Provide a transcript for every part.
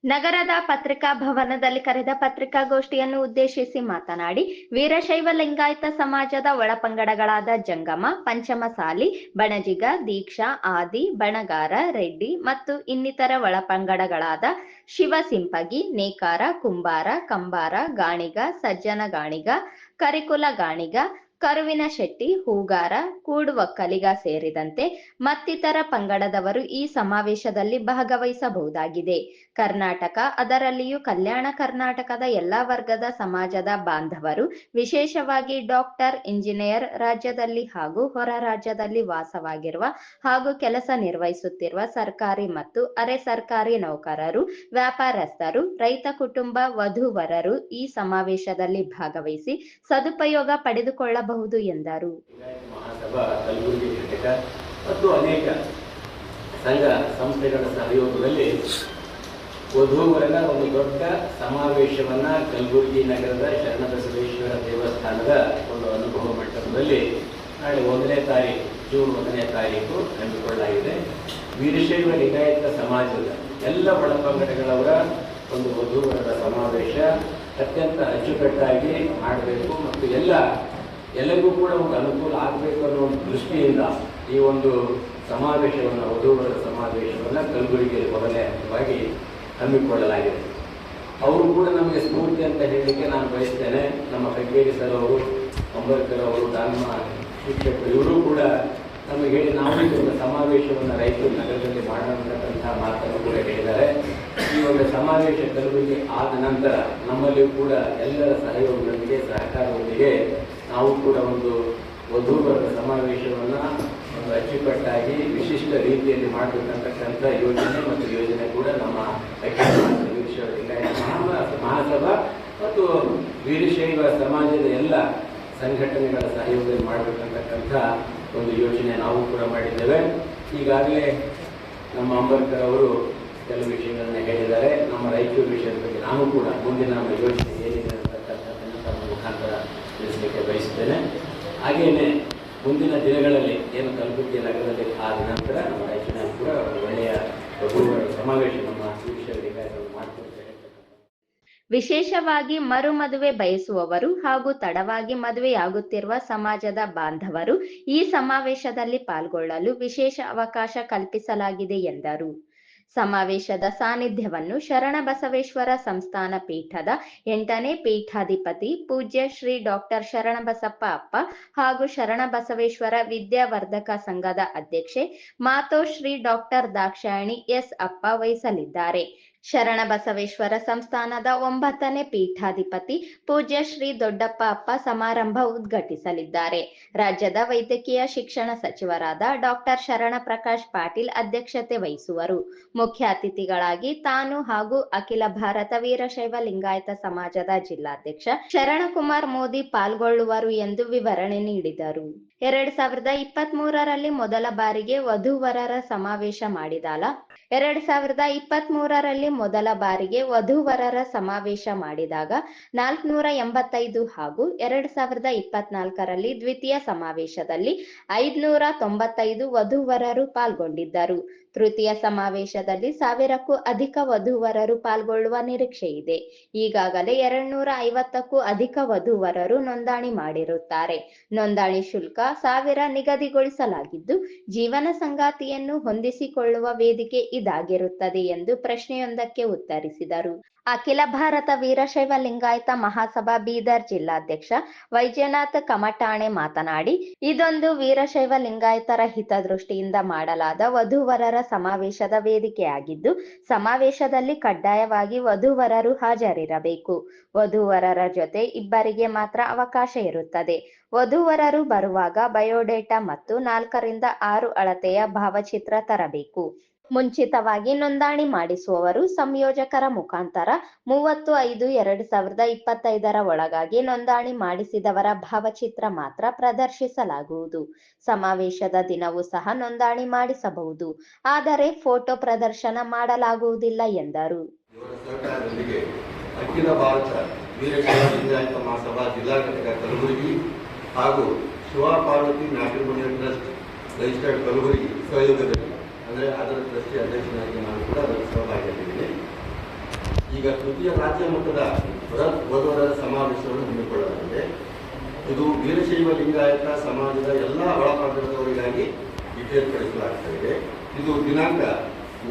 ನಗರದ ಪತ್ರಿಕಾ ಭವನದಲ್ಲಿ ಕರೆದ ಪತ್ರಿಕಾಗೋಷ್ಠಿಯನ್ನು ಉದ್ದೇಶಿಸಿ ಮಾತನಾಡಿ, ವೀರಶೈವ ಲಿಂಗಾಯತ ಸಮಾಜದ ಒಳಪಂಗಡಗಳಾದ ಜಂಗಮ, ಪಂಚಮಸಾಲಿ, ಬಣಜಿಗ, ದೀಕ್ಷಾ, ಆದಿ, ಬಣಗಾರ, ರೆಡ್ಡಿ ಮತ್ತು ಇನ್ನಿತರ ಒಳಪಂಗಡಗಳಾದ ಶಿವಸಿಂಪಗಿ, ನೇಕಾರ, ಕುಂಬಾರ, ಕಂಬಾರ, ಗಾಣಿಗ, ಸಜ್ಜನ ಗಾಣಿಗ, ಕರಿಕುಲ ಗಾಣಿಗ, ಕರುವಿನ ಶೆಟ್ಟಿ, ಹೂಗಾರ, ಕೂಡುವಕ್ಕಲಿಗ ಸೇರಿದಂತೆ ಮತ್ತಿತರ ಪಂಗಡದವರು ಈ ಸಮಾವೇಶದಲ್ಲಿ ಭಾಗವಹಿಸಬಹುದಾಗಿದೆ. ಕರ್ನಾಟಕ, ಅದರಲ್ಲಿಯೂ ಕಲ್ಯಾಣ ಕರ್ನಾಟಕದ ಎಲ್ಲ ವರ್ಗದ ಸಮಾಜದ ಬಾಂಧವರು, ವಿಶೇಷವಾಗಿ ಡಾಕ್ಟರ್, ಇಂಜಿನಿಯರ್, ರಾಜ್ಯದಲ್ಲಿ ಹಾಗೂ ಹೊರ ರಾಜ್ಯದಲ್ಲಿ ವಾಸವಾಗಿರುವ ಹಾಗೂ ಕೆಲಸ ನಿರ್ವಹಿಸುತ್ತಿರುವ ಸರ್ಕಾರಿ ಮತ್ತು ಅರೆ ಸರ್ಕಾರಿ ನೌಕರರು, ವ್ಯಾಪಾರಸ್ಥರು, ರೈತ ಕುಟುಂಬ, ವಧುವರರು ಈ ಸಮಾವೇಶದಲ್ಲಿ ಭಾಗವಹಿಸಿ ಸದುಪಯೋಗ ಪಡೆದುಕೊಳ್ಳಬಹುದು ಎಂದರು. ಮತ್ತು ಅನೇಕ ಸಂಘ ಸಂಸ್ಥೆಗಳ ಸಹಯೋಗದಲ್ಲಿ ವಧುವರನ ಒಂದು ದೊಡ್ಡ ಸಮಾವೇಶವನ್ನ ಕಲಬುರಗಿ ನಗರದ ಶರಣಬಸವೇಶ್ವರ ದೇವಸ್ಥಾನದ ಒಂದು ಅನುಭವ ಮಂಟಪದಲ್ಲಿ ನಾಳೆ 1ನೇ ತಾರೀಕು, ಜೂನ್ 1ನೇ ತಾರೀಕು ಹಮ್ಮಿಕೊಳ್ಳಲಾಗಿದೆ. ವೀರಶೈವ ಲಿಂಗಾಯತ ಸಮಾಜದ ಎಲ್ಲ ಒಳಪಂಗಡಗಳವರ ಒಂದು ವಧುವರರ ಸಮಾವೇಶ ಅತ್ಯಂತ ಅಚ್ಚುಕಟ್ಟಾಗಿ ಮಾಡಬೇಕು ಮತ್ತು ಎಲ್ಲರಿಗೂ ಕೂಡ ಒಂದು ಅನುಕೂಲ ಆಗಬೇಕು ಅನ್ನೋ ಒಂದು ದೃಷ್ಟಿಯಿಂದ ಈ ಒಂದು ಸಮಾವೇಶವನ್ನು, ವಧುವರರ ಸಮಾವೇಶವನ್ನು ಕಲಬುರಗಿಯಲ್ಲಿ ಮೊದಲನೇ ಹಂತವಾಗಿ ಹಮ್ಮಿಕೊಳ್ಳಲಾಗಿದೆ. ಅವರು ಕೂಡ ನಮಗೆ ಸ್ಫೂರ್ತಿ ಅಂತ ಹೇಳಲಿಕ್ಕೆ ನಾನು ಬಯಸ್ತೇನೆ. ನಮ್ಮ ಕಗ್ಗೇರಿ ಸರ್ ಅವರು, ಅಂಬೇಡ್ಕರ್ ಅವರು, ಧರ್ಮ ಶಿಕ್ಷಕರು, ಇವರು ಕೂಡ ನಮಗೆ ಹೇಳಿ ನಾವು ಒಂದು ಸಮಾವೇಶವನ್ನು ರಾಯಚೂರು ನಗರದಲ್ಲಿ ಮಾಡೋಂತಕ್ಕಂಥ ಮಾತನ್ನು ಕೂಡ ಹೇಳಿದ್ದಾರೆ. ಈ ಒಂದು ಸಮಾವೇಶ ಕಲಬುರಗಿ ಆದ ನಂತರ ನಮ್ಮಲ್ಲಿಯೂ ಕೂಡ ಎಲ್ಲರ ಸಹಯೋಗದೊಂದಿಗೆ, ಸಹಕಾರದೊಂದಿಗೆ ನಾವು ಕೂಡ ಒಂದು ವಧುವರರ ಸಮಾವೇಶವನ್ನು ಒಂದು ಅಚ್ಚುಕಟ್ಟಾಗಿ ವಿಶಿಷ್ಟ ರೀತಿಯಲ್ಲಿ ಮಾಡಬೇಕಂತಕ್ಕಂಥ ಯೋಜನೆ ಕೂಡ ನಮ್ಮ ವೀರಶೈವ ಲಿಂಗಾಯತ ಮಹಾಸಭಾ ಮತ್ತು ವೀರಶೈವ ಸಮಾಜದ ಎಲ್ಲ ಸಂಘಟನೆಗಳ ಸಹಯೋಗದಲ್ಲಿ ಮಾಡಬೇಕಂತಕ್ಕಂಥ ಒಂದು ಯೋಜನೆ ನಾವು ಕೂಡ ಮಾಡಿದ್ದೇವೆ. ಈಗಾಗಲೇ ನಮ್ಮ ಅಂಬೇಡ್ಕರ್ ಅವರು ಕೆಲವು ವಿಷಯಗಳನ್ನ ಹೇಳಿದ್ದಾರೆ. ನಮ್ಮ ರಾಯಚೂರು ವಿಷಯದ ಬಗ್ಗೆ ನಾನು ಕೂಡ ಮುಂದಿನ ನಮ್ಮ ಯೋಜನೆ ಏನಿದೆ ಅಂತಕ್ಕಂಥದ್ದನ್ನು ತಮ್ಮ ಮುಖಾಂತರ ತಿಳಿಸಲಿಕ್ಕೆ ಬಯಸುತ್ತೇನೆ. ಹಾಗೆಯೇ ಮುಂದಿನ ದಿನಗಳಲ್ಲಿ ಏನು ಕಲಬುರಗಿ ನಗರದಲ್ಲಿ ಆದ ನಂತರ ನಮ್ಮ ರಾಯಚೂರಿನಲ್ಲಿ ಕೂಡ ಒಳ್ಳೆಯ ಸಮಾವೇಶ ನಮ್ಮ ವೀರಶೈವ ಲಿಂಗಾಯತರು ಮಾಡ್ಕೊಳ್ತೇವೆ. ವಿಶೇಷವಾಗಿ ಮರುಮದುವೆ ಬಯಸುವವರು ಹಾಗೂ ತಡವಾಗಿ ಮದುವೆಯಾಗುತ್ತಿರುವ ಸಮಾಜದ ಬಾಂಧವರು ಈ ಸಮಾವೇಶದಲ್ಲಿ ಪಾಲ್ಗೊಳ್ಳಲು ವಿಶೇಷ ಅವಕಾಶ ಕಲ್ಪಿಸಲಾಗಿದೆ ಎಂದರು. ಸಮಾವೇಶದ ಸಾನ್ನಿಧ್ಯವನ್ನು ಶರಣಬಸವೇಶ್ವರ ಸಂಸ್ಥಾನ ಪೀಠದ 8ನೇ ಪೀಠಾಧಿಪತಿ ಪೂಜ್ಯ ಶ್ರೀ ಡಾಕ್ಟರ್ ಶರಣಬಸಪ್ಪ ಅಪ್ಪ ಹಾಗೂ ಶರಣಬಸವೇಶ್ವರ ವಿದ್ಯಾವರ್ಧಕ ಸಂಘದ ಅಧ್ಯಕ್ಷೆ ಮಾತೋಶ್ರೀ ಡಾಕ್ಟರ್ ದಾಕ್ಷಾಯಣಿ ಎಸ್ ಅಪ್ಪ ವಹಿಸಲಿದ್ದಾರೆ. ಶರಣಬಸವೇಶ್ವರ ಸಂಸ್ಥಾನದ 9ನೇ ಪೀಠಾಧಿಪತಿ ಪೂಜ್ಯ ಶ್ರೀ ದೊಡ್ಡಪ್ಪ ಅಪ್ಪ ಸಮಾರಂಭ ಉದ್ಘಾಟಿಸಲಿದ್ದಾರೆ. ರಾಜ್ಯದ ವೈದ್ಯಕೀಯ ಶಿಕ್ಷಣ ಸಚಿವರಾದ ಡಾಕ್ಟರ್ ಶರಣ ಪ್ರಕಾಶ್ ಪಾಟೀಲ್ ಅಧ್ಯಕ್ಷತೆ ವಹಿಸುವರು. ಮುಖ್ಯ ಅತಿಥಿಗಳಾಗಿ ತಾನು ಹಾಗೂ ಅಖಿಲ ಭಾರತ ವೀರಶೈವ ಲಿಂಗಾಯತ ಸಮಾಜದ ಜಿಲ್ಲಾಧ್ಯಕ್ಷ ಶರಣಕುಮಾರ್ ಮೋದಿ ಪಾಲ್ಗೊಳ್ಳುವರು ಎಂದು ವಿವರಣೆ ನೀಡಿದರು. 2023ರಲ್ಲಿ ಮೊದಲ ಬಾರಿಗೆ ವಧುವರರ ಸಮಾವೇಶ ಮಾಡಿದಾಗ 485 ಹಾಗೂ 2024ರಲ್ಲಿ ದ್ವಿತೀಯ ಸಮಾವೇಶದಲ್ಲಿ 595 ವಧುವರರು ಪಾಲ್ಗೊಂಡಿದ್ದರು. ತೃತೀಯ ಸಮಾವೇಶದಲ್ಲಿ 1000ಕ್ಕೂ ಅಧಿಕ ವಧುವರರು ಪಾಲ್ಗೊಳ್ಳುವ ನಿರೀಕ್ಷೆ ಇದೆ. ಈಗಾಗಲೇ 250ಕ್ಕೂ ಅಧಿಕ ವಧುವರರು ನೋಂದಣಿ ಮಾಡಿರುತ್ತಾರೆ. ನೋಂದಣಿ ಶುಲ್ಕ 1000 ನಿಗದಿಗೊಳಿಸಲಾಗಿದ್ದು, ಜೀವನ ಸಂಗಾತಿಯನ್ನು ಹೊಂದಿಸಿಕೊಳ್ಳುವ ವೇದಿಕೆ ಇದಾಗಿರುತ್ತದೆ ಎಂದು ಪ್ರಶ್ನೆಯೊಂದಕ್ಕೆ ಉತ್ತರಿಸಿದರು. ಅಖಿಲ ಭಾರತ ವೀರಶೈವ ಲಿಂಗಾಯತ ಮಹಾಸಭಾ ಬೀದರ್ ಜಿಲ್ಲಾಧ್ಯಕ್ಷ ವೈದ್ಯನಾಥ್ ಕಮಟಾಣೆ ಮಾತನಾಡಿ, ಇದೊಂದು ವೀರಶೈವ ಲಿಂಗಾಯತರ ಹಿತದೃಷ್ಟಿಯಿಂದ ಮಾಡಲಾದ ವಧುವರರ ಸಮಾವೇಶದ ವೇದಿಕೆಯಾಗಿದ್ದು, ಸಮಾವೇಶದಲ್ಲಿ ಕಡ್ಡಾಯವಾಗಿ ವಧುವರರು ಹಾಜರಿರಬೇಕು. ವಧುವರರ ಜೊತೆ ಇಬ್ಬರಿಗೆ ಮಾತ್ರ ಅವಕಾಶ ಇರುತ್ತದೆ. ವಧುವರರು ಬರುವಾಗ ಬಯೋಡೇಟಾ ಮತ್ತು 4 ರಿಂದ 6 ಅಳತೆಯ ಭಾವಚಿತ್ರ ತರಬೇಕು. ಮುಂಚಿತವಾಗಿ ನೋಂದಣಿ ಮಾಡಿಸುವವರು ಸಂಯೋಜಕರ ಮುಖಾಂತರ 30/5/2025 ಒಳಗಾಗಿ ನೋಂದಣಿ ಮಾಡಿಸಿದವರ ಭಾವಚಿತ್ರ ಮಾತ್ರ ಪ್ರದರ್ಶಿಸಲಾಗುವುದು. ಸಮಾವೇಶದ ದಿನವೂ ಸಹ ನೋಂದಣಿ ಮಾಡಿಸಬಹುದು, ಆದರೆ ಫೋಟೋ ಪ್ರದರ್ಶನ ಮಾಡಲಾಗುವುದಿಲ್ಲ ಎಂದರು. ಅಖಿಲ ಭಾರತ ವೀರಶೈವ ಲಿಂಗಾಯತ ಮಹಾಸಭಾ ಜಿಲ್ಲಾ ಘಟಕ ಕಲಬುರಗಿ ಹಾಗೂ Shiva Parvati matrimonial trust registered Kalaburagi ಸಹಯೋಗದಲ್ಲಿ, ಅಂದರೆ ಅದರ ಟ್ರಸ್ಟಿ ಅಧ್ಯಕ್ಷನಾಗಿ ನಾನು ಕೂಡ ಅದರ ಸಹಭಾಗಿಯಾಗಿದ್ದೀನಿ. ಈಗ ತೃತೀಯ ರಾಜ್ಯ ಮಟ್ಟದ ಬೃಹತ್ ವಧುವರರ ಸಮಾವೇಶವನ್ನು ಹಮ್ಮಿಕೊಳ್ಳಲಾಗಿದೆ. ಇದು ವೀರಶೈವ ಲಿಂಗಾಯತ ಸಮಾಜದ ಎಲ್ಲ ಒಳಪಂಗಡದವರಿಗಾಗಿ ಏರ್ಪಡಿಸಲಾಗ್ತಾ ಇದು ದಿನಾಂಕ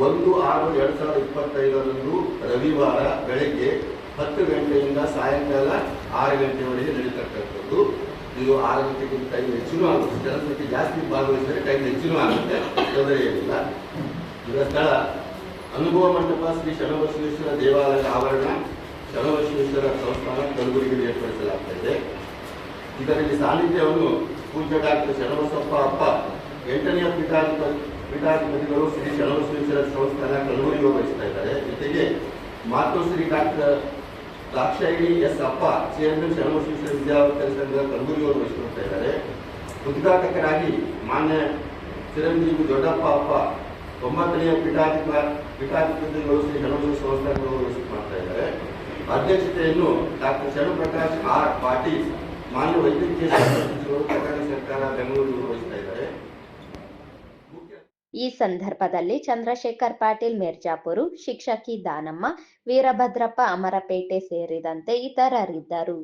1/6/2025 ರವಿವಾರ ಬೆಳಗ್ಗೆ 10 ಗಂಟೆಯಿಂದ ಸಾಯಂಕಾಲ 6 ಗಂಟೆವರೆಗೆ ನಡೀತಕ್ಕಂಥದ್ದು. ಇದು 6 ಗಂಟೆಗಿಂತ ಟೈಮ್ ಹೆಚ್ಚಿನೂ ಆಗುತ್ತೆ, ಜನಸಂಖ್ಯೆ ಜಾಸ್ತಿ ಭಾಗವಹಿಸಿದರೆ ಟೈಮ್ ಹೆಚ್ಚಿನೂ ಆಗುತ್ತೆ, ತೊಂದರೆ ಏನಿಲ್ಲ. ಇದರ ಸ್ಥಳ ಅನುಭವ ಮಂಟಪ ಶ್ರೀ ಶರಣಬಸವೇಶ್ವರ ದೇವಾಲಯದ ಆವರಣ, ಶರಣಬಸವೇಶ್ವರ ಸಂಸ್ಥಾನ ಕಲಬುರಗಿಯಲ್ಲಿ ಏರ್ಪಡಿಸಲಾಗ್ತಾ ಇದೆ. ಇದರಲ್ಲಿ ಸಾನ್ನಿಧ್ಯವನ್ನು ಪೂಜ್ಯ ಡಾಕ್ಟರ್ ಶರಣಬಸಪ್ಪ ಅಪ್ಪ 8ನೇ ಪೀಠಾಧಿಪತಿಗಳು ಶ್ರೀ ಶರಣಬಸವೇಶ್ವರ ಸಂಸ್ಥಾನ ಕಲಬುರಗಿ ವಹಿಸ್ತಾ ಇದ್ದಾರೆ. ಜೊತೆಗೆ ಮಾತೋಶ್ರೀ ಡಾಕ್ಟರ್ ದಾಕ್ಷಾಯಿಣಿ ಎಸ್ ಅಪ್ಪ ಚೇರ್ಮನ್ ಶರಣಬಸವೇಶ್ವರ ವಿದ್ಯಾವರ್ತನೆ ಸಂಘ ಕಲಬುರಗಿ ವಹಿಸಿಕೊಳ್ತಾ ಇದ್ದಾರೆ. ಉದ್ಘಾಟಕರಾಗಿ ಮಾನ್ಯ ಚಿರಂಜೀವಿ ದೊಡ್ಡಪ್ಪ ಅಪ್ಪ 9ನೇ ಪೀಠಾಧಿಪತಿಗಳು ಶ್ರೀ ಶರಣಬಸವೇಶ್ವರ ಸಂಸ್ಥಾನಗಳು ಮಾಡ್ತಾ ಇದ್ದಾರೆ. ಅಧ್ಯಕ್ಷತೆಯನ್ನು ಡಾಕ್ಟರ್ ಶರಣಪ್ರಕಾಶ್ ಆರ್ ಪಾಟೀಲ್ ಮಾನ್ಯ ವೈದ್ಯಕೀಯ ಸಚಿವರು ಕರ್ನಾಟಕ ಸರ್ಕಾರ ಬೆಂಗಳೂರು ವಹಿಸ್ತಾ ಇದ್ದಾರೆ. ಈ ಸಂದರ್ಭದಲ್ಲಿ ಚಂದ್ರಶೇಖರ್ ಪಾಟೀಲ್ ಮಿರ್ಜಾಪುರ, ಶಿಕ್ಷಕಿ ದಾನಮ್ಮ, ವೀರಭದ್ರಪ್ಪ ಅಮರಪೇಟೆ ಸೇರಿದಂತೆ ಇತರರಿದ್ದರು.